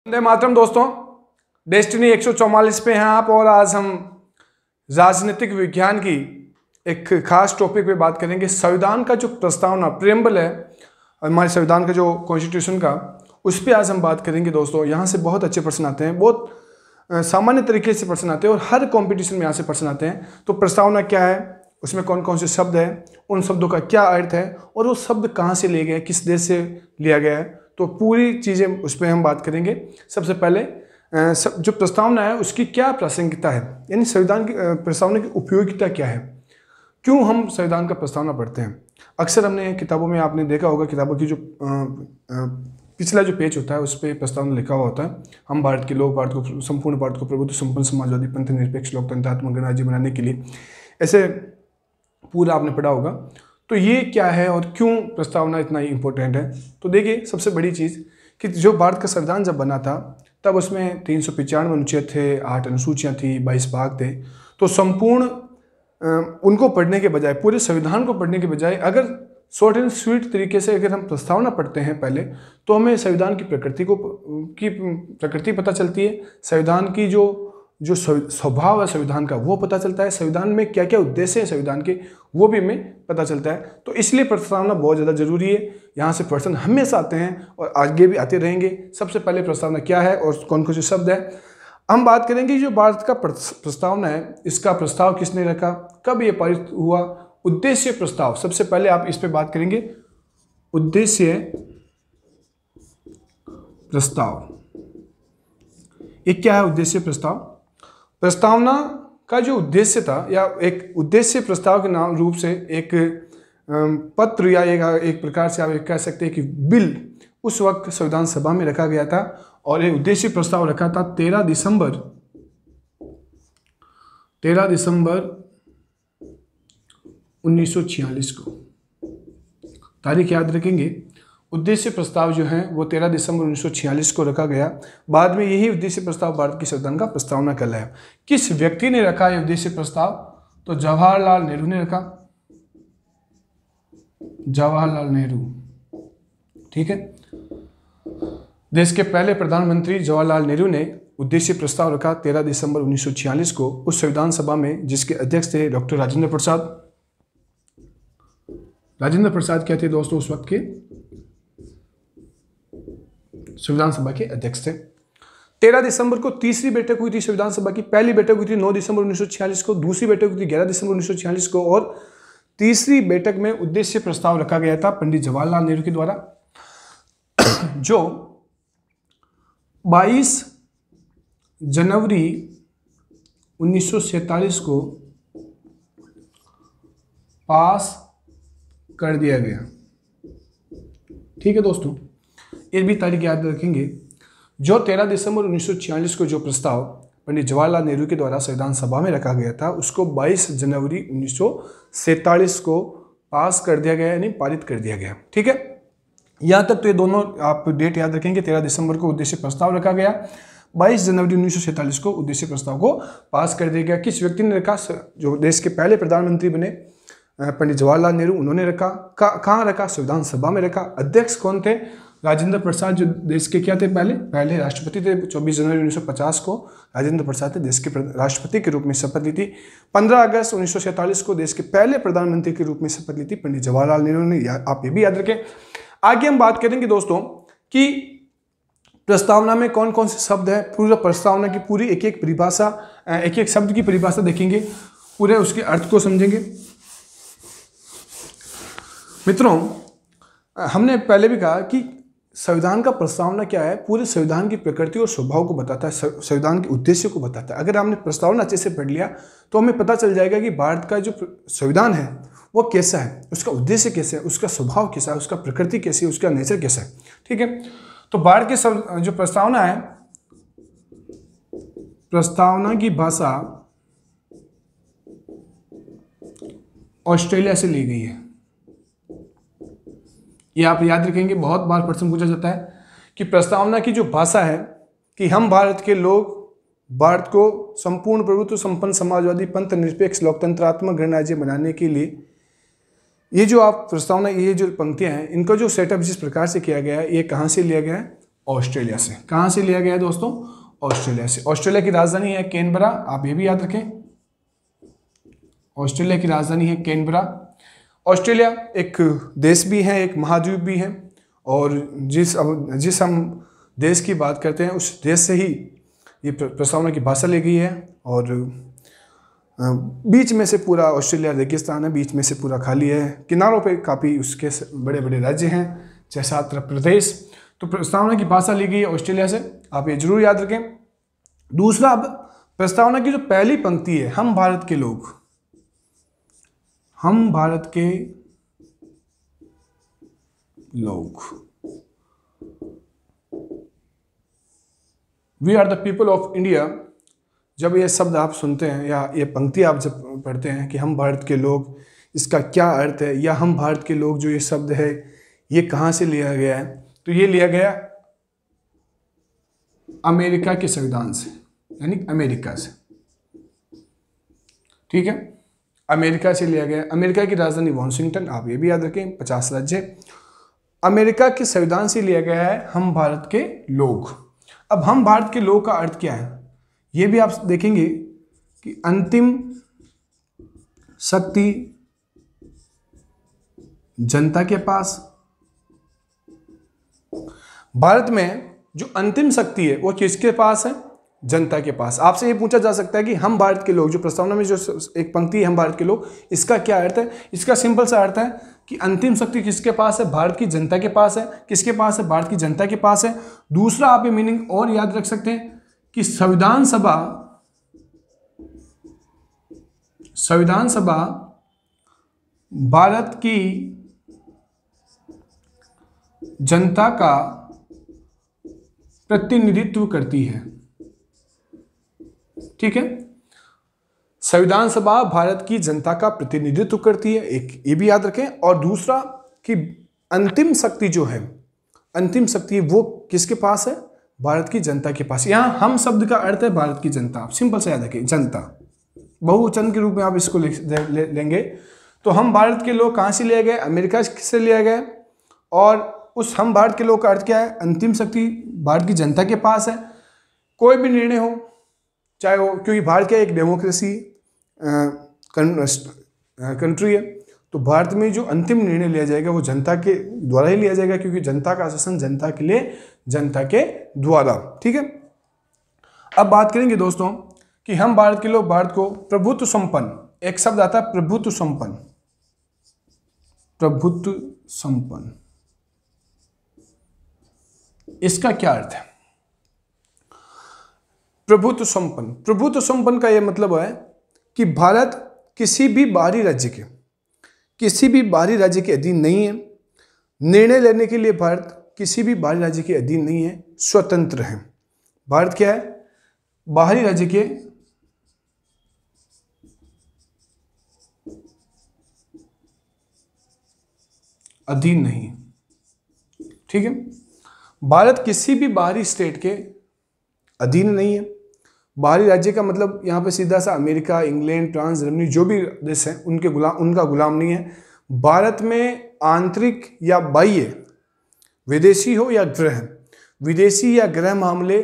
वंदे मातरम दोस्तों, डेस्टिनी 144 पे हैं आप। और आज हम राजनीतिक विज्ञान की एक खास टॉपिक पे बात करेंगे। संविधान का जो प्रस्तावना प्रेम्बल है हमारे संविधान का, जो कॉन्स्टिट्यूशन का, उस पर आज हम बात करेंगे दोस्तों। यहाँ से बहुत अच्छे प्रश्न आते हैं, बहुत सामान्य तरीके से प्रश्न आते हैं और हर कंपटीशन में यहाँ से प्रश्न आते हैं। तो प्रस्तावना क्या है, उसमें कौन कौन से शब्द हैं, उन शब्दों का क्या अर्थ है और वो शब्द कहाँ से लिए गए, किस देश से लिया गया है, तो पूरी चीज़ें उस पर हम बात करेंगे। सबसे पहले जो प्रस्तावना है उसकी क्या प्रासंगिकता है, यानी संविधान की प्रस्तावना की उपयोगिता क्या है, क्यों हम संविधान का प्रस्तावना पढ़ते हैं। अक्सर हमने किताबों में आपने देखा होगा, किताबों की जो पिछला जो पेज होता है उस पर प्रस्तावना लिखा हुआ होता है। हम भारत के लोग, भारत को, संपूर्ण भारत को प्रभुत्व संपन्न समाजवादी पंथ निरपेक्ष लोकतंत्रात्मक गणराज्य बनाने के लिए, ऐसे पूरा आपने पढ़ा होगा। तो ये क्या है और क्यों प्रस्तावना इतना इम्पोर्टेंट है। तो देखिए, सबसे बड़ी चीज़ कि जो भारत का संविधान जब बना था तब उसमें 395 अनुच्छेद थे, 8 अनुसूचियाँ थी, 22 भाग थे। तो संपूर्ण उनको पढ़ने के बजाय, पूरे संविधान को पढ़ने के बजाय, अगर शॉर्ट एंड स्वीट तरीके से अगर हम प्रस्तावना पढ़ते हैं पहले, तो हमें संविधान की प्रकृति पता चलती है। संविधान की जो स्वभाव है संविधान का वो पता चलता है। संविधान में क्या क्या उद्देश्य हैं संविधान के, वो भी हमें पता चलता है। तो इसलिए प्रस्तावना बहुत ज़्यादा जरूरी है। यहाँ से प्रश्न हमेशा आते हैं और आगे भी आते रहेंगे। सबसे पहले प्रस्तावना क्या है और कौन कौन से शब्द है हम बात करेंगे। जो भारत का प्रस्तावना है, इसका प्रस्ताव किसने रखा, कब ये पारित हुआ, उद्देश्य प्रस्ताव। सबसे पहले आप इस पे बात करेंगे, उद्देश्य प्रस्ताव। ये क्या है उद्देश्य प्रस्ताव? प्रस्तावना का जो उद्देश्य था, या एक उद्देश्य प्रस्ताव के नाम रूप से एक पत्र या एक प्रकार से आप कह सकते हैं कि बिल उस वक्त संविधान सभा में रखा गया था। और ये उद्देश्य प्रस्ताव रखा था 13 दिसंबर 1946 को। तारीख याद रखेंगे। उद्देश्य प्रस्ताव जो है वो 13 दिसंबर 1946 को रखा गया। बाद में यही उद्देश्य प्रस्ताव भारत की संविधान का प्रस्तावना कहलाया। किस व्यक्ति ने रखा ये उद्देश्य प्रस्ताव? तो जवाहरलाल नेहरू ने रखा। जवाहरलाल नेहरू, ठीक है। देश के पहले प्रधानमंत्री जवाहरलाल नेहरू ने उद्देश्य प्रस्ताव रखा 13 दिसंबर 1946 को उस संविधान सभा में, जिसके अध्यक्ष थे डॉक्टर राजेंद्र प्रसाद। राजेंद्र प्रसाद क्या थे दोस्तों? उस वक्त के संविधान सभा के अध्यक्ष थे। 13 दिसंबर को तीसरी बैठक हुई थी संविधान सभा की। पहली बैठक हुई थी 9 दिसंबर 1946 को, दूसरी बैठक हुई थी 11 दिसंबर 1946 को, और तीसरी बैठक में उद्देश्य प्रस्ताव रखा गया था पंडित जवाहरलाल नेहरू के द्वारा, जो 22 जनवरी 1947 को पास कर दिया गया। ठीक है दोस्तों, ये भी तारीख याद रखेंगे। जो 13 दिसंबर 1946 को जो प्रस्ताव पंडित जवाहरलाल नेहरू के द्वारा संविधान सभा में रखा गया था, उसको 22 जनवरी 1947 को पास कर दिया गया, यानी पारित कर दिया गया। ठीक है, यहाँ तक तो ये दोनों आप डेट याद रखेंगे। 13 दिसंबर को उद्देश्य प्रस्ताव रखा गया, 22 जनवरी 1947 को उद्देश्य प्रस्ताव को पास कर दिया गया। किस व्यक्ति ने रखा? जो देश के पहले प्रधानमंत्री बने पंडित जवाहरलाल नेहरू, उन्होंने रखा। कहाँ रखा? संविधान सभा में रखा। अध्यक्ष कौन थे? राजेंद्र प्रसाद, जो देश के क्या थे, पहले राष्ट्रपति थे। 24 जनवरी 1950 को राजेंद्र प्रसाद ने देश के राष्ट्रपति के रूप में शपथ ली थी। 15 अगस्त 1947 को देश के पहले प्रधानमंत्री के रूप में शपथ ली थी पंडित जवाहरलाल नेहरू ने। आप ये भी याद रखें। आगे हम बात करेंगे दोस्तों कि प्रस्तावना में कौन कौन से शब्द हैं। पूरा प्रस्तावना की पूरी एक एक परिभाषा, एक एक शब्द की परिभाषा देखेंगे, पूरे उसके अर्थ को समझेंगे। मित्रों, हमने पहले भी कहा कि संविधान का प्रस्तावना क्या है, पूरे संविधान की प्रकृति और स्वभाव को बताता है, संविधान के उद्देश्य को बताता है। अगर हमने प्रस्तावना अच्छे से पढ़ लिया तो हमें पता चल जाएगा कि भारत का जो संविधान है वो कैसा है, उसका उद्देश्य कैसा है, उसका स्वभाव कैसा है, उसका प्रकृति कैसी है, उसका नेचर कैसा है। ठीक है, तो भारत की जो प्रस्तावना है, प्रस्तावना की भाषा ऑस्ट्रेलिया से ली गई है। ये आप याद रखेंगे, बहुत बार प्रश्न पूछा जाता है कि प्रस्तावना की जो भाषा है, कि हम भारत के लोग भारत को संपूर्ण प्रभुत्व संपन्न समाजवादी पंथ निरपेक्ष लोकतंत्रात्मक गणराज्य बनाने के लिए, ये जो आप प्रस्तावना, ये जो पंक्तियां हैं, इनका जो सेटअप जिस प्रकार से किया गया है, ये कहाँ से लिया गया है? ऑस्ट्रेलिया से। कहाँ से लिया गया है दोस्तों? ऑस्ट्रेलिया से। ऑस्ट्रेलिया की राजधानी है कैनबरा, आप ये भी याद रखें, ऑस्ट्रेलिया की राजधानी है कैनबरा। ऑस्ट्रेलिया एक देश भी है, एक महाद्वीप भी है, और जिस हम देश की बात करते हैं उस देश से ही ये प्रस्तावना की भाषा ली गई है। और बीच में से पूरा ऑस्ट्रेलिया रेगिस्तान है, बीच में से पूरा खाली है, किनारों पे काफ़ी उसके बड़े बड़े राज्य हैं जैसे आंध्र प्रदेश। तो प्रस्तावना की भाषा ली गई है ऑस्ट्रेलिया से, आप ये जरूर याद रखें। दूसरा, अब प्रस्तावना की जो पहली पंक्ति है, हम भारत के लोग, हम भारत के लोग, we are the people of India. जब ये शब्द आप सुनते हैं या ये पंक्ति आप जब पढ़ते हैं कि हम भारत के लोग, इसका क्या अर्थ है, या हम भारत के लोग जो ये शब्द है ये कहाँ से लिया गया है? तो ये लिया गया अमेरिका के संविधान से, यानी अमेरिका से, ठीक है, अमेरिका से लिया गया। अमेरिका की राजधानी वॉशिंगटन, आप ये भी याद रखें, 50 राज्य। अमेरिका के संविधान से लिया गया है हम भारत के लोग। अब हम भारत के लोग का अर्थ क्या है ये भी आप देखेंगे कि अंतिम शक्ति जनता के पास। भारत में जो अंतिम शक्ति है वो किसके पास है? जनता के पास। आपसे ये पूछा जा सकता है कि हम भारत के लोग, जो प्रस्तावना में जो एक पंक्ति है हम भारत के लोग, इसका क्या अर्थ है? इसका सिंपल सा अर्थ है कि अंतिम शक्ति किसके पास है? भारत की जनता के पास है। किसके पास है? भारत की जनता के पास है। दूसरा, आप ये मीनिंग और याद रख सकते हैं कि संविधान सभा भारत की जनता का प्रतिनिधित्व करती है, ठीक है। संविधान सभा भारत की जनता का प्रतिनिधित्व करती है, एक ये भी याद रखें। और दूसरा कि अंतिम शक्ति जो है, अंतिम शक्ति वो किसके पास है? भारत की जनता के पास। यहां हम शब्द का अर्थ है भारत की जनता, आप सिंपल से याद रखें, जनता। बहुवचन के रूप में आप इसको लेंगे तो हम भारत के लोग कहां से लिए गए? अमेरिका से लिया गया। और उस हम भारत के लोग का अर्थ क्या है? अंतिम शक्ति भारत की जनता के पास है। कोई भी निर्णय हो, चाहे वो, क्योंकि भारत क्या एक डेमोक्रेसी कंट्री है, तो भारत में जो अंतिम निर्णय लिया जाएगा वो जनता के द्वारा ही लिया जाएगा, क्योंकि जनता का शासन जनता के लिए, जनता के द्वारा, ठीक है। अब बात करेंगे दोस्तों कि हम भारत के लोग भारत को प्रभुत्व संपन्न, एक शब्द आता है प्रभुत्व संपन्न, प्रभुत्व संपन्न, इसका क्या अर्थ है? प्रभुत्व संपन्न, प्रभुत्व संपन्न का यह मतलब है कि भारत किसी भी बाहरी राज्य के अधीन नहीं है। निर्णय लेने के लिए भारत किसी भी बाहरी राज्य के अधीन नहीं है, स्वतंत्र है। भारत क्या है? बाहरी राज्य के अधीन नहीं, ठीक है। भारत किसी भी बाहरी स्टेट के अधीन नहीं है। बाहरी राज्य का मतलब यहाँ पे सीधा सा अमेरिका, इंग्लैंड, फ्रांस, जर्मनी, जो भी देश हैं उनका गुलाम नहीं है। भारत में आंतरिक या बाह्य, विदेशी हो या गृह, विदेशी या गृह मामले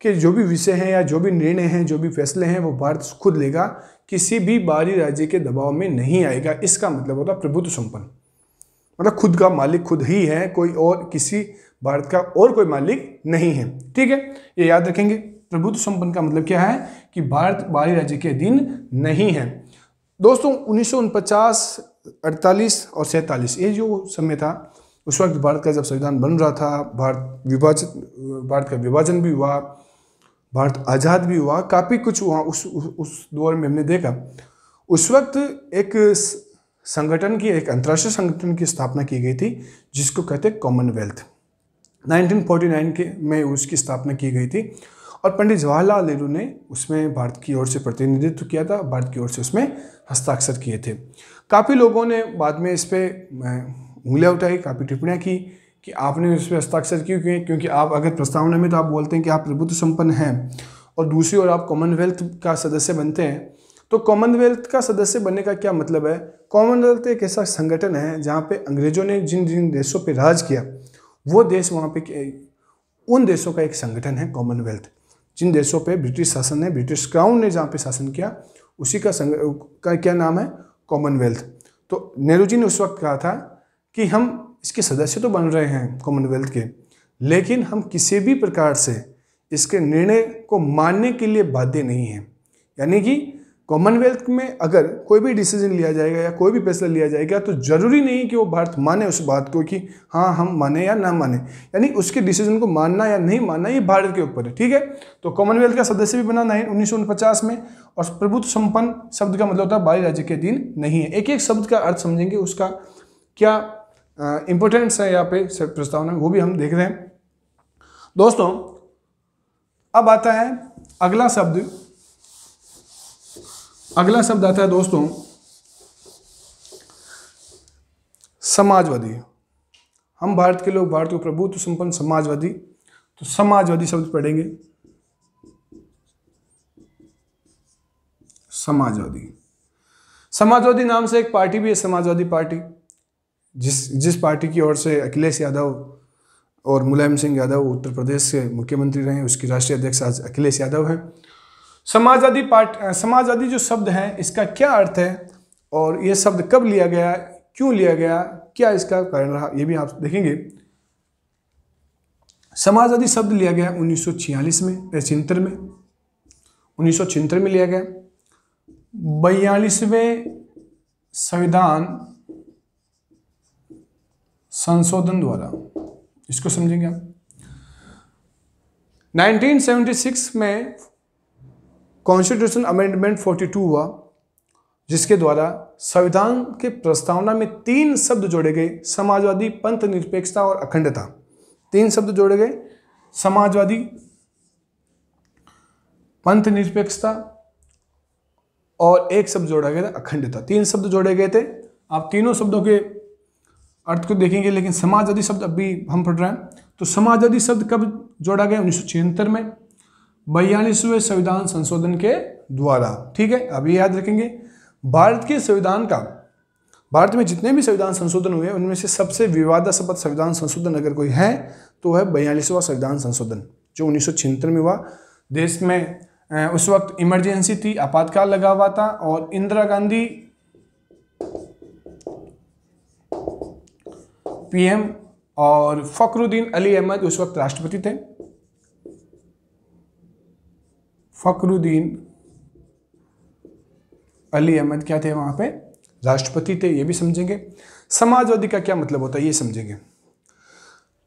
के जो भी विषय हैं या जो भी निर्णय हैं, जो भी फैसले हैं, वो भारत खुद लेगा, किसी भी बाहरी राज्य के दबाव में नहीं आएगा। इसका मतलब होता है प्रभुत्व संपन्न, मतलब खुद का मालिक खुद ही है, कोई और, किसी भारत का और कोई मालिक नहीं है, ठीक है। ये याद रखेंगे। प्रभुत्व संपन्न का मतलब क्या है कि भारत बाहरी राज्य के अधीन नहीं है। दोस्तों 1949, 48 और 47 ये जो समय था, उस वक्त भारत का जब संविधान बन रहा था, भारत का विभाजन भी हुआ, भारत आज़ाद भी हुआ, काफ़ी कुछ हुआ उस दौर में हमने देखा। उस वक्त एक संगठन की, एक अंतर्राष्ट्रीय संगठन की स्थापना की गई थी जिसको कहते हैं कॉमनवेल्थ। 1949 में उसकी स्थापना की गई थी और पंडित जवाहरलाल नेहरू ने उसमें भारत की ओर से प्रतिनिधित्व किया था, भारत की ओर से उसमें हस्ताक्षर किए थे। काफ़ी लोगों ने बाद में इस पर उंगलियां उठाई, काफ़ी टिप्पणियां की कि आपने इस पर हस्ताक्षर क्यों किए, क्योंकि आप अगर प्रस्तावना में तो आप बोलते हैं कि आप प्रभुत्व संपन्न हैं और दूसरी ओर आप कॉमनवेल्थ का सदस्य बनते हैं, तो कॉमनवेल्थ का सदस्य बनने का क्या मतलब है? कॉमनवेल्थ एक ऐसा संगठन है जहाँ पे अंग्रेजों ने जिन जिन देशों पे राज किया, वो देश वहाँ पे उन देशों का एक संगठन है कॉमनवेल्थ। जिन देशों पे ब्रिटिश शासन है, ब्रिटिश क्राउन ने जहाँ पे शासन किया, उसी का क्या नाम है, कॉमनवेल्थ। तो नेहरू जी ने उस वक्त कहा था कि हम इसके सदस्य तो बन रहे हैं कॉमनवेल्थ के, लेकिन हम किसी भी प्रकार से इसके निर्णय को मानने के लिए बाध्य नहीं हैं। यानी कि कॉमनवेल्थ में अगर कोई भी डिसीजन लिया जाएगा या कोई भी फैसला लिया जाएगा तो जरूरी नहीं कि वो भारत माने उस बात को कि हाँ हम माने या ना माने, यानी उसके डिसीजन को मानना या नहीं मानना ये भारत के ऊपर है। ठीक है, तो कॉमनवेल्थ का सदस्य भी बना 1949 में। और प्रभुत्व संपन्न शब्द का मतलब होता है बाहरी राज्य के अधीन नहीं है। एक एक शब्द का अर्थ समझेंगे, उसका क्या इंपॉर्टेंस है यहाँ पे प्रस्तावना में, वो भी हम देख रहे हैं। दोस्तों अब आता है अगला शब्द। अगला शब्द आता है दोस्तों समाजवादी। हम भारत के लोग भारत को प्रभुत्व संपन्न समाजवादी, तो समाजवादी शब्द पढ़ेंगे। समाजवादी नाम से एक पार्टी भी है, समाजवादी पार्टी, जिस पार्टी की ओर से अखिलेश यादव और मुलायम सिंह यादव उत्तर प्रदेश के मुख्यमंत्री रहे, उसकी राष्ट्रीय अध्यक्ष आज अखिलेश यादव हैं। समाजवादी पार्टी, समाजवादी जो शब्द है इसका क्या अर्थ है और ये शब्द कब लिया गया, क्यों लिया गया, क्या इसका कारण रहा, ये भी आप देखेंगे। समाजवादी शब्द लिया गया 1946 में, 1976 में लिया गया 42वें संविधान संशोधन द्वारा। इसको समझेंगे आप। 1976 में कॉन्स्टिट्यूशन अमेंडमेंट 42 हुआ, जिसके द्वारा संविधान के प्रस्तावना में 3 शब्द जोड़े गए, समाजवादी, पंथ निरपेक्षता और अखंडता। 3 शब्द जोड़े गए, समाजवादी, पंथ निरपेक्षता और एक शब्द जोड़ा गया था अखंडता। 3 शब्द जोड़े गए थे। आप तीनों शब्दों के अर्थ को देखेंगे, लेकिन समाजवादी शब्द अभी हम पढ़ रहे हैं। तो समाजवादी शब्द कब जोड़ा गया, 1976 में 42वें संविधान संशोधन के द्वारा। ठीक है, अभी याद रखेंगे। भारत के संविधान का, भारत में जितने भी संविधान संशोधन हुए उनमें से सबसे विवादास्पद संविधान संशोधन अगर कोई है तो है 42वां संविधान संशोधन, जो 1976 में हुआ। देश में उस वक्त इमरजेंसी थी, आपातकाल लगा हुआ था और इंदिरा गांधी पीएम और फखरुद्दीन अली अहमद उस वक्त राष्ट्रपति थे। फखरुद्दीन अली अहमद क्या थे वहां पे, राष्ट्रपति थे, ये भी समझेंगे। समाजवादी का क्या मतलब होता है ये समझेंगे।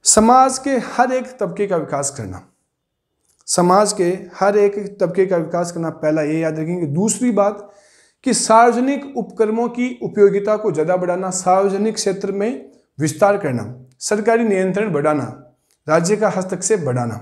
समाज के हर एक तबके का विकास करना, समाज के हर एक तबके का विकास करना, पहला ये याद रखेंगे। दूसरी बात कि सार्वजनिक उपक्रमों की उपयोगिता को ज़्यादा बढ़ाना, सार्वजनिक क्षेत्र में विस्तार करना, सरकारी नियंत्रण बढ़ाना, राज्य का हस्तक्षेप बढ़ाना।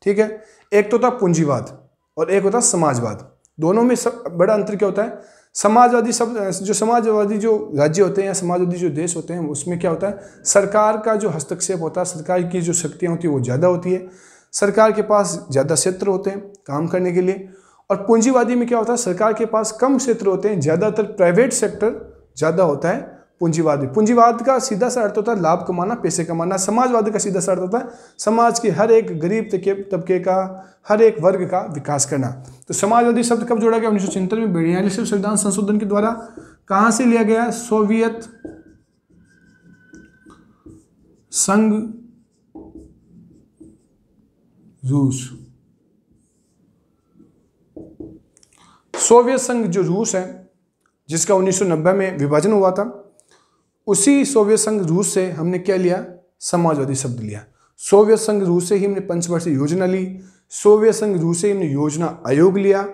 ठीक है, एक तो था पूंजीवाद और एक होता समाजवाद। दोनों में सब बड़ा अंतर क्या होता है, समाजवादी समाजवादी जो राज्य होते हैं या समाजवादी जो देश होते हैं उसमें क्या होता है, सरकार का जो हस्तक्षेप होता है, सरकार की जो शक्तियाँ होती है वो ज़्यादा होती है, सरकार के पास ज़्यादा क्षेत्र होते हैं काम करने के लिए। और पूंजीवादी में क्या होता है, सरकार के पास कम क्षेत्र होते हैं, ज़्यादातर प्राइवेट सेक्टर ज़्यादा होता है पूंजीवादी। पूंजीवाद का सीधा सा अर्थ होता है लाभ कमाना, पैसे कमाना। समाजवाद का सीधा सा अर्थ होता है समाज के हर एक गरीब तबके का, हर एक वर्ग का विकास करना। तो समाजवादी शब्द कब जोड़ा गया, 1976 में 42वें संविधान संशोधन के द्वारा। कहाँ से लिया गया, सोवियत संघ रूस। सोवियत संघ जो रूस है, जिसका 1990 में विभाजन हुआ था, उसी सोवियत संघ रूस से हमने क्या लिया, समाजवादी शब्द लिया। सोवियत संघ रूस से ही हमने पंचवर्षीय योजना ली, सोवियत संघ रूस से हमने योजना आयोग लिया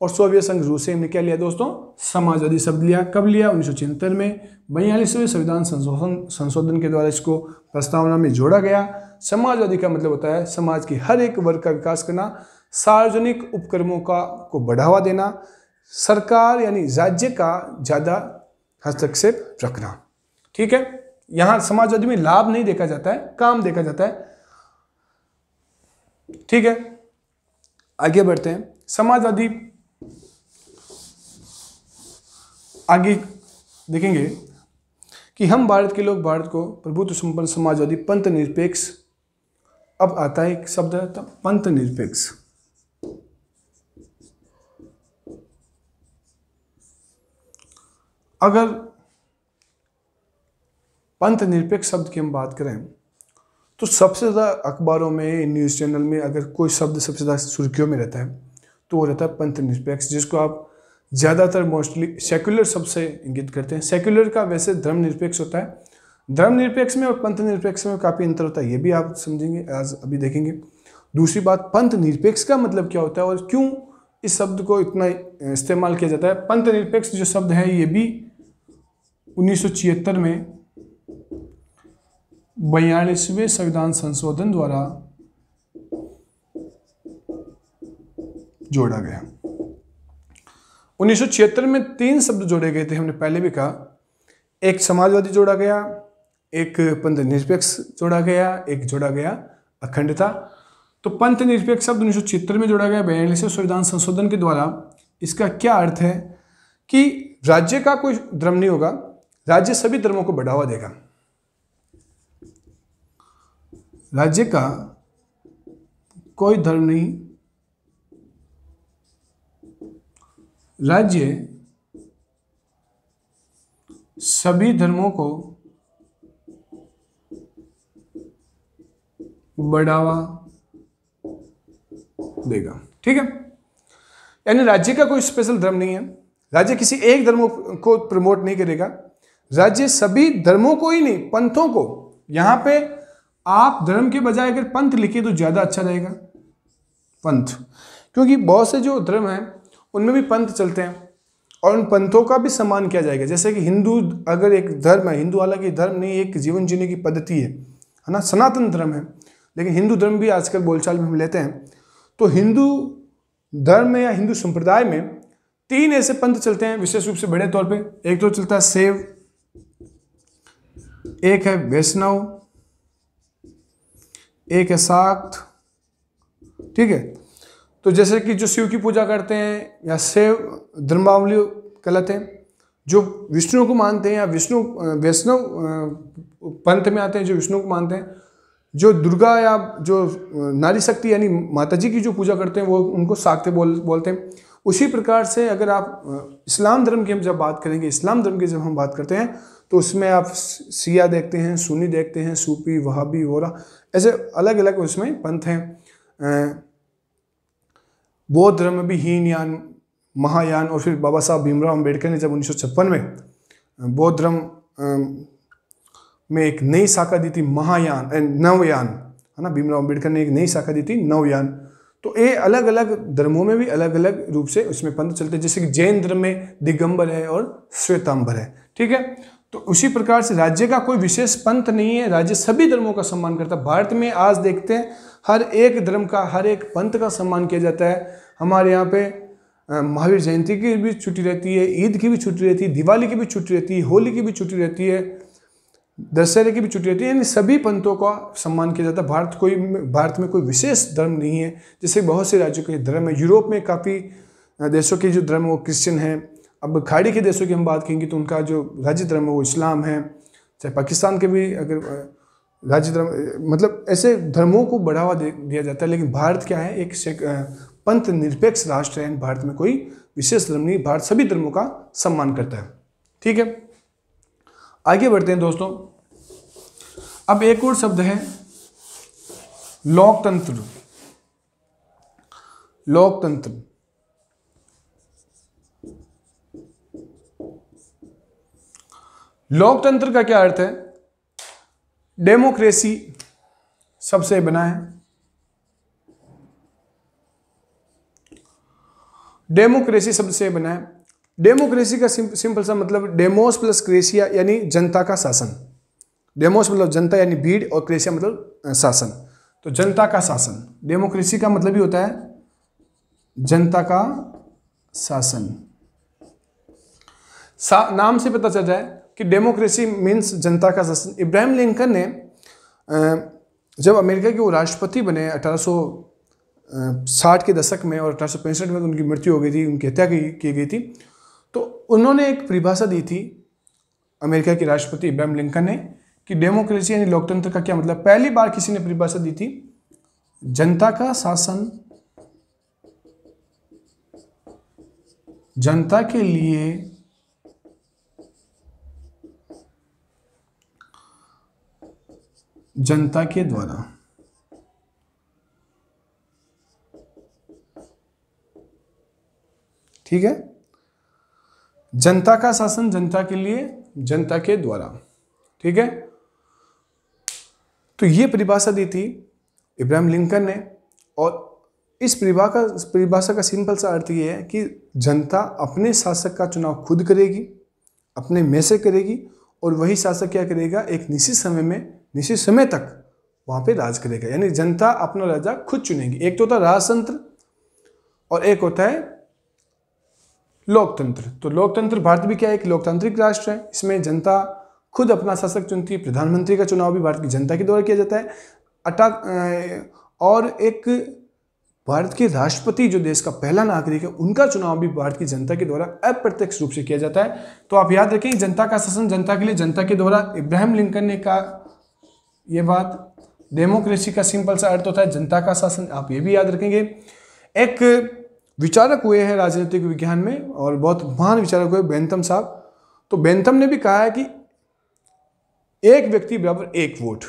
और सोवियत संघ रूस से हमने क्या लिया दोस्तों, समाजवादी शब्द लिया। कब लिया, 1976 में 42वें संविधान संशोधन के द्वारा इसको प्रस्तावना में जोड़ा गया। समाजवादी का मतलब होता है समाज के हर एक वर्ग का विकास करना, सार्वजनिक उपक्रमों को बढ़ावा देना, सरकार यानी राज्य का ज़्यादा हस्तक्षेप रखना। ठीक है, यहां समाजवादी में लाभ नहीं देखा जाता है, काम देखा जाता है। ठीक है, आगे बढ़ते हैं। समाजवादी आगे देखेंगे कि हम भारत के लोग भारत को प्रभुत्व संपन्न समाजवादी, पंथ निरपेक्ष अब आता है एक शब्द आता पंथ निरपेक्ष। अगर पंथ निरपेक्ष शब्द की हम बात करें तो सबसे ज़्यादा अखबारों में, न्यूज़ चैनल में अगर कोई शब्द सबसे ज़्यादा सुर्खियों में रहता है तो वो रहता है पंथ निरपेक्ष, जिसको आप ज़्यादातर मोस्टली सेक्युलर शब्द से इंगित करते हैं। सेक्युलर का वैसे धर्मनिरपेक्ष होता है, धर्मनिरपेक्ष में और पंथ निरपेक्ष में काफ़ी अंतर होता है, ये भी आप समझेंगे, आज अभी देखेंगे। दूसरी बात, पंथ निरपेक्ष का मतलब क्या होता है और क्यों इस शब्द को इतना इस्तेमाल किया जाता है। पंथ निरपेक्ष जो शब्द है ये भी 1976 में 42वें संविधान संशोधन द्वारा जोड़ा गया। 1976 में 3 शब्द जोड़े गए थे, हमने पहले भी कहा। एक समाजवादी जोड़ा गया, एक पंथ निरपेक्ष जोड़ा गया, एक जोड़ा गया अखंडता। तो पंथ निरपेक्ष शब्द 1976 में जोड़ा गया 42वें संविधान संशोधन के द्वारा। इसका क्या अर्थ है कि राज्य का कोई धर्म नहीं होगा, राज्य सभी धर्मों को बढ़ावा देगा। राज्य का कोई धर्म नहीं, राज्य सभी धर्मों को बढ़ावा देगा। ठीक है, यानी राज्य का कोई स्पेशल धर्म नहीं है, राज्य किसी एक धर्म को प्रमोट नहीं करेगा, राज्य सभी धर्मों को ही नहीं, पंथों को। यहां पे आप धर्म के बजाय अगर पंथ लिखिए तो ज्यादा अच्छा रहेगा, पंथ, क्योंकि बहुत से जो धर्म हैं उनमें भी पंथ चलते हैं और उन पंथों का भी सम्मान किया जाएगा। जैसे कि हिंदू अगर एक धर्म है, हिंदू हालांकि धर्म नहीं, एक जीवन जीने की पद्धति है ना, सनातन धर्म है, लेकिन हिंदू धर्म भी आजकल बोलचाल में हम लेते हैं। तो हिंदू धर्म में या हिंदू संप्रदाय में 3 ऐसे पंथ चलते हैं विशेष रूप से बड़े तौर पे। एक तो चलता है शैव, एक है वैष्णव, एक है शाक्त। ठीक है, तो जैसे कि जो शिव की पूजा करते हैं या शैव धर्मावली कहलाते हैं, जो विष्णु को मानते हैं या वैष्णव पंथ में आते हैं जो विष्णु को मानते हैं, जो दुर्गा या जो नारी शक्ति यानी माता जी की जो पूजा करते हैं वो उनको शाक्त बोलते हैं। उसी प्रकार से अगर आप इस्लाम धर्म की हम जब बात करेंगे, इस्लाम धर्म की जब हम बात करते हैं तो उसमें आप शिया देखते हैं, सुन्नी देखते हैं, सूफी, वहाबी, वोरा, ऐसे अलग अलग उसमें पंथ हैं। बौद्ध धर्म में भी हीनयान, महायान, और फिर बाबा साहब भीमराव अम्बेडकर ने जब 1956 में बौद्ध धर्म में एक नई शाखा दी थी, महायान, नवयान, है ना, भीमराव अम्बेडकर ने एक नई शाखा दी थी, नवयान। तो ये अलग अलग धर्मों में भी अलग अलग रूप से उसमें पंथ चलते हैं। जैसे कि जैन धर्म में दिगंबर है और श्वेतांबर है। ठीक है, तो उसी प्रकार से राज्य का कोई विशेष पंथ नहीं है, राज्य सभी धर्मों का सम्मान करता है। भारत में आज देखते हैं हर एक धर्म का, हर एक पंथ का सम्मान किया जाता है। हमारे यहाँ पे महावीर जयंती की भी छुट्टी रहती है, ईद की भी छुट्टी रहती है, दिवाली की भी छुट्टी रहती है, होली की भी छुट्टी रहती है, दशहरे की भी छुट्टी रहती है, यानी सभी पंथों का सम्मान किया जाता है। भारत में कोई विशेष धर्म नहीं है, जैसे बहुत से राज्यों के धर्म है। यूरोप में काफ़ी देशों के जो धर्म वो क्रिश्चियन है। अब खाड़ी के देशों की हम बात करेंगे तो उनका जो राज्य धर्म है वो इस्लाम है। चाहे पाकिस्तान के भी अगर राज्य धर्म, मतलब ऐसे धर्मों को बढ़ावा दिया जाता है। लेकिन भारत क्या है, एक पंथ निरपेक्ष राष्ट्र है। भारत में कोई विशेष धर्म नहीं, भारत सभी धर्मों का सम्मान करता है। ठीक है, आगे बढ़ते हैं दोस्तों। अब एक और शब्द है लोकतंत्र। लोकतंत्र, लोकतंत्र का क्या अर्थ है? डेमोक्रेसी शब्द से बना है। डेमोक्रेसी शब्द से बना है। डेमोक्रेसी का सिंपल सा मतलब डेमोस प्लस क्रेसिया यानी जनता का शासन। डेमोस मतलब जनता यानी भीड़ और क्रेसिया मतलब शासन। तो जनता का शासन, डेमोक्रेसी का मतलब ही होता है जनता का शासन। नाम से पता चल जाए कि डेमोक्रेसी मीन्स जनता का शासन। इब्राहिम लिंकन ने जब अमेरिका के वो राष्ट्रपति बने 1860 के दशक में और 1865 में उनकी मृत्यु हो गई थी, उनकी हत्या की गई थी। तो उन्होंने एक परिभाषा दी थी अमेरिका के राष्ट्रपति इब्राहिम लिंकन ने कि डेमोक्रेसी यानी लोकतंत्र का क्या मतलब। पहली बार किसी ने परिभाषा दी थी जनता का शासन जनता के लिए जनता के द्वारा। ठीक है, जनता का शासन जनता के लिए जनता के द्वारा। ठीक है, तो ये परिभाषा दी थी इब्राहिम लिंकन ने, और इस परिभाषा का सिंपल सा अर्थ ये है कि जनता अपने शासक का चुनाव खुद करेगी, अपने में से करेगी, और वही शासक क्या करेगा, एक निश्चित समय में निश्चित समय तक वहां पे राज करेगा। यानी जनता अपना राजा खुद चुनेगी। एक तो होता है राजतंत्र और एक होता है लोकतंत्र। तो लोकतंत्र, भारत भी क्या है, एक लोकतांत्रिक राष्ट्र है। इसमें जनता खुद अपना शासक चुनती है। प्रधानमंत्री का चुनाव भी भारत की जनता के द्वारा किया जाता है। और एक भारत के राष्ट्रपति, जो देश का पहला नागरिक है, उनका चुनाव भी भारत की जनता के द्वारा अप्रत्यक्ष रूप से किया जाता है। तो आप याद रखें, जनता का शासन जनता के लिए जनता के द्वारा। इब्राहिम लिंकन ने कहा ये बात। डेमोक्रेसी का सिंपल सा अर्थ होता है जनता का शासन, आप ये भी याद रखेंगे। एक विचारक हुए हैं राजनीतिक विज्ञान में और बहुत महान विचारक हुए बेंथम साहब। तो बेंथम ने भी कहा है कि एक व्यक्ति बराबर एक वोट।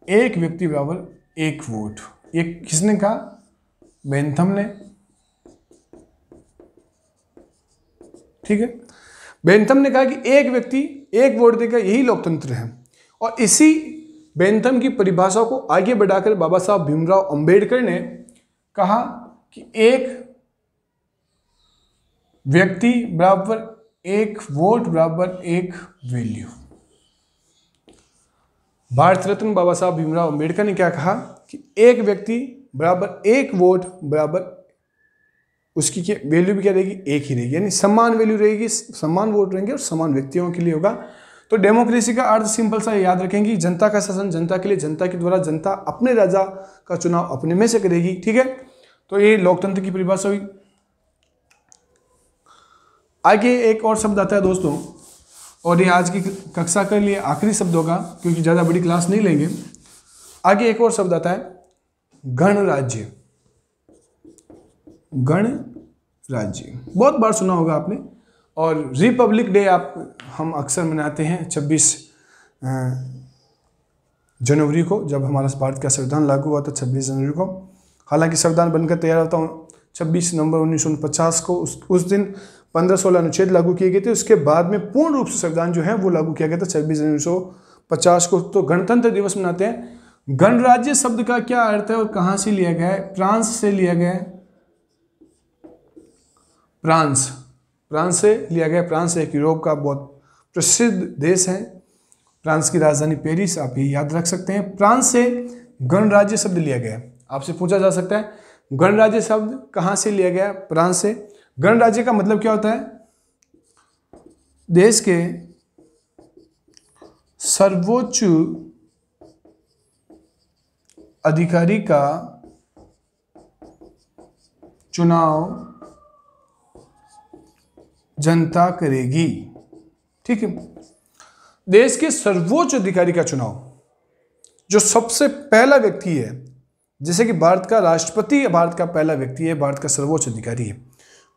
एक व्यक्ति बराबर एक वोट, ये किसने कहा, बेंथम ने। ठीक है, बेंथम ने कहा कि एक व्यक्ति एक वोट देगा, यही लोकतंत्र है। और इसी बेंथम की परिभाषा को आगे बढ़ाकर बाबा साहब भीमराव अंबेडकर ने कहा कि एक व्यक्ति बराबर एक वोट बराबर एक वैल्यू। भारत रत्न बाबा साहब भीमराव अंबेडकर ने क्या कहा कि एक व्यक्ति बराबर एक वोट बराबर उसकी क्या वैल्यू भी क्या रहेगी, एक ही रहेगी। यानी समान वैल्यू रहेगी, समान वोट रहेंगे और समान व्यक्तियों के लिए होगा। तो डेमोक्रेसी का अर्थ सिंपल सा याद रखेंगे, जनता का शासन जनता के लिए जनता के द्वारा। जनता अपने राजा का चुनाव अपने में से करेगी। ठीक है, तो ये लोकतंत्र की परिभाषा हुई। आगे एक और शब्द आता है दोस्तों, और ये आज की कक्षा के लिए आखिरी शब्द होगा क्योंकि ज़्यादा बड़ी क्लास नहीं लेंगे। आगे एक और शब्द आता है गणराज्य। गणराज्य बहुत बार सुना होगा आपने। और रिपब्लिक डे हम अक्सर मनाते हैं 26 जनवरी को, जब हमारा भारत का संविधान लागू हुआ था 26 जनवरी को। हालांकि संविधान बनकर तैयार होता हूँ 26 नवंबर 1949 को। उस दिन 15-16 अनुच्छेद लागू किए गए थे। उसके बाद में पूर्ण रूप से संविधान जो है वो लागू किया गया था 26 जनवरी 1950 को। तो गणतंत्र दिवस मनाते हैं। गणराज्य शब्द का क्या अर्थ है और कहाँ से लिया गया है? फ्रांस से लिया गया है। फ्रांस से लिया गया। फ्रांस एक यूरोप का बहुत प्रसिद्ध देश है। फ्रांस की राजधानी पेरिस, आप ये याद रख सकते हैं। फ्रांस से गणराज्य शब्द लिया गया। आपसे पूछा जा सकता है गणराज्य शब्द कहाँ से लिया गया? फ्रांस से। गणराज्य का मतलब क्या होता है? देश के सर्वोच्च अधिकारी का चुनाव जनता करेगी। ठीक है, देश के सर्वोच्च अधिकारी का चुनाव, जो सबसे पहला व्यक्ति है, जैसे कि भारत का राष्ट्रपति भारत का पहला व्यक्ति है, भारत का सर्वोच्च अधिकारी है,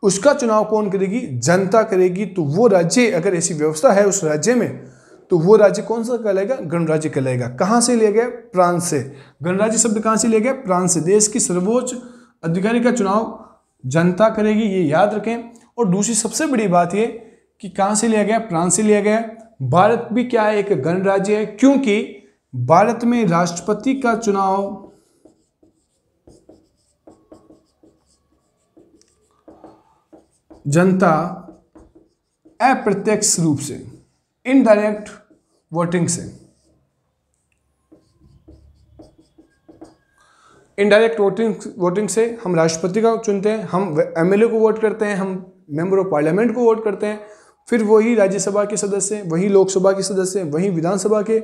उसका चुनाव कौन करेगी? जनता करेगी। तो वो राज्य, अगर ऐसी व्यवस्था है उस राज्य में, तो वो राज्य कौन सा कहलाएगा? गणराज्य कहलाएगा। कहाँ से लिया गया? फ्रांस से। गणराज्य शब्द कहाँ से लिया गया? फ्रांस से। देश की सर्वोच्च अधिकारी का चुनाव जनता करेगी, ये याद रखें। और दूसरी सबसे बड़ी बात ये कि कहाँ से लिया गया? फ्रांस से लिया गया। भारत भी क्या है? एक गणराज्य है, क्योंकि भारत में राष्ट्रपति का चुनाव जनता अप्रत्यक्ष रूप से, इनडायरेक्ट वोटिंग से, इनडायरेक्ट वोटिंग से हम राष्ट्रपति का चुनते हैं, हम एमएलए को वोट करते हैं, हम मेंबर ऑफ पार्लियामेंट को वोट करते हैं, फिर वही राज्यसभा के सदस्य, वही लोकसभा के सदस्य, वही विधानसभा के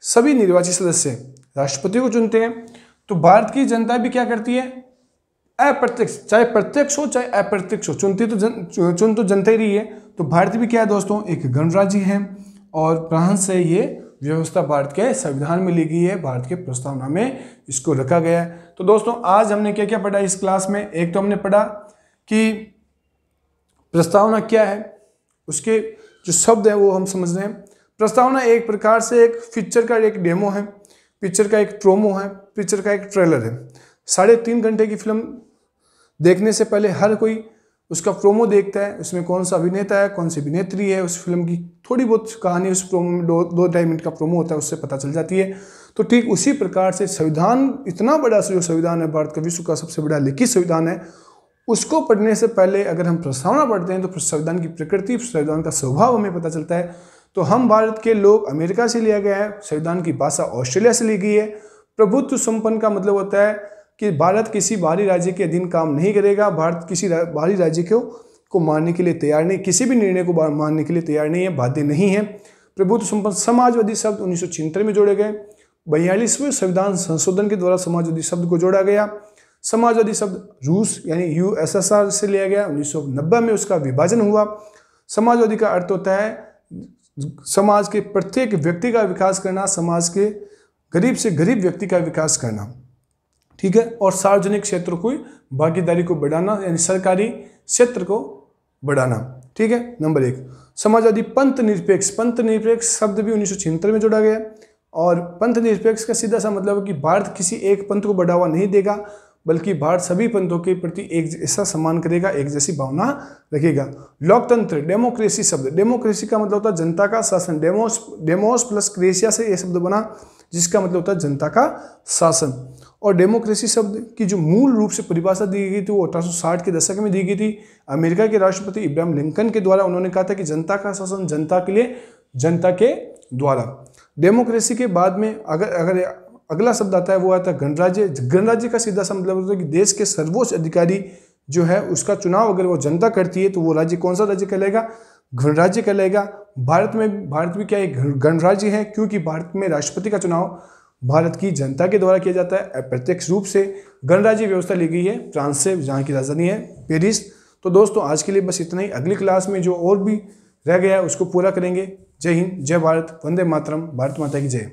सभी निर्वाचित सदस्य राष्ट्रपति को चुनते हैं। तो भारत की जनता भी क्या करती है? अप्रत्यक्ष, चाहे प्रत्यक्ष हो चाहे अप्रत्यक्ष हो, चुन तो जनता ही रही है। तो भारत भी क्या है दोस्तों? एक गणराज्य है और फ्रांस से ये व्यवस्था भारत के संविधान में ली गई है, भारत के प्रस्तावना में इसको रखा गया है। तो दोस्तों आज हमने क्या क्या पढ़ा इस क्लास में? एक तो हमने पढ़ा कि प्रस्तावना क्या है, उसके जो शब्द हैं वो हम समझ रहे हैं। प्रस्तावना एक प्रकार से एक पिक्चर का एक डेमो है, पिक्चर का एक प्रोमो है, पिक्चर का एक ट्रेलर है। 3.5 घंटे की फिल्म देखने से पहले हर कोई उसका प्रोमो देखता है, उसमें कौन सा अभिनेता है, कौन सी अभिनेत्री है, उस फिल्म की थोड़ी बहुत कहानी उस प्रोमो में 2-2.5 मिनट का प्रोमो होता है, उससे पता चल जाती है। तो ठीक उसी प्रकार से संविधान, इतना बड़ा जो संविधान है, भारत का विश्व का सबसे बड़ा लिखित संविधान है, उसको पढ़ने से पहले अगर हम प्रस्तावना पढ़ते हैं तो संविधान की प्रकृति, संविधान का स्वभाव हमें पता चलता है। तो हम भारत के लोग अमेरिका से लिया गया है, संविधान की भाषा ऑस्ट्रेलिया से ली गई है। प्रभुत्व संपन्न का मतलब होता है कि भारत किसी बाहरी राज्य के अधीन काम नहीं करेगा, भारत किसी बाहरी राज्य को मानने के लिए तैयार नहीं, किसी भी निर्णय को मानने के लिए तैयार नहीं है, बाध्य नहीं है। प्रभुत्व संपन्न समाजवादी शब्द 1976 में जोड़े गए। 42वें संविधान संशोधन के द्वारा समाजवादी शब्द को जोड़ा गया। समाजवादी शब्द रूस यानी यूएसएसआर से लिया गया। 1990 में उसका विभाजन हुआ। समाजवादी का अर्थ होता है समाज के प्रत्येक व्यक्ति का विकास करना, समाज के गरीब से गरीब व्यक्ति का विकास करना, ठीक है। और सार्वजनिक क्षेत्र को भागीदारी को बढ़ाना, यानी सरकारी क्षेत्र को बढ़ाना, ठीक है। नंबर 1 समाजवादी पंथ निरपेक्ष। पंथ निरपेक्ष शब्द भी 1976 में जोड़ा गया। और पंथ निरपेक्ष का सीधा सा मतलब है कि भारत किसी एक पंथ को बढ़ावा नहीं देगा, बल्कि भारत सभी पंथों के प्रति एक जैसा सम्मान करेगा, एक जैसी भावना रखेगा। लोकतंत्र, डेमोक्रेसी शब्द, डेमोक्रेसी का मतलब होता है जनता का शासन। डेमोस प्लस क्रेसिया से यह शब्द बना, जिसका मतलब होता है जनता का शासन। और डेमोक्रेसी शब्द की जो मूल रूप से परिभाषा दी गई थी वो 1860 के दशक में दी गई थी अमेरिका के राष्ट्रपति इब्राहिम लिंकन के द्वारा। उन्होंने कहा था कि जनता का शासन जनता के लिए, जनता के द्वारा। डेमोक्रेसी के बाद में अगर अगला शब्द आता है वो आता है गणराज्य। गणराज्य का सीधा सा मतलब होता है कि देश के सर्वोच्च अधिकारी जो है उसका चुनाव अगर वो जनता करती है तो वो राज्य कौन सा राज्य कहलाएगा? गणराज्य कहलाएगा। भारत भी क्या एक गणराज्य है, क्योंकि भारत में राष्ट्रपति का चुनाव भारत की जनता के द्वारा किया जाता है अप्रत्यक्ष रूप से। गणराज्य व्यवस्था ली गई है फ्रांस से, जहाँ की राजधानी है पेरिस। तो दोस्तों आज के लिए बस इतना ही। अगली क्लास में जो और भी रह गया है उसको पूरा करेंगे। जय हिंद, जय भारत, वंदे मातरम, भारत माता की जय।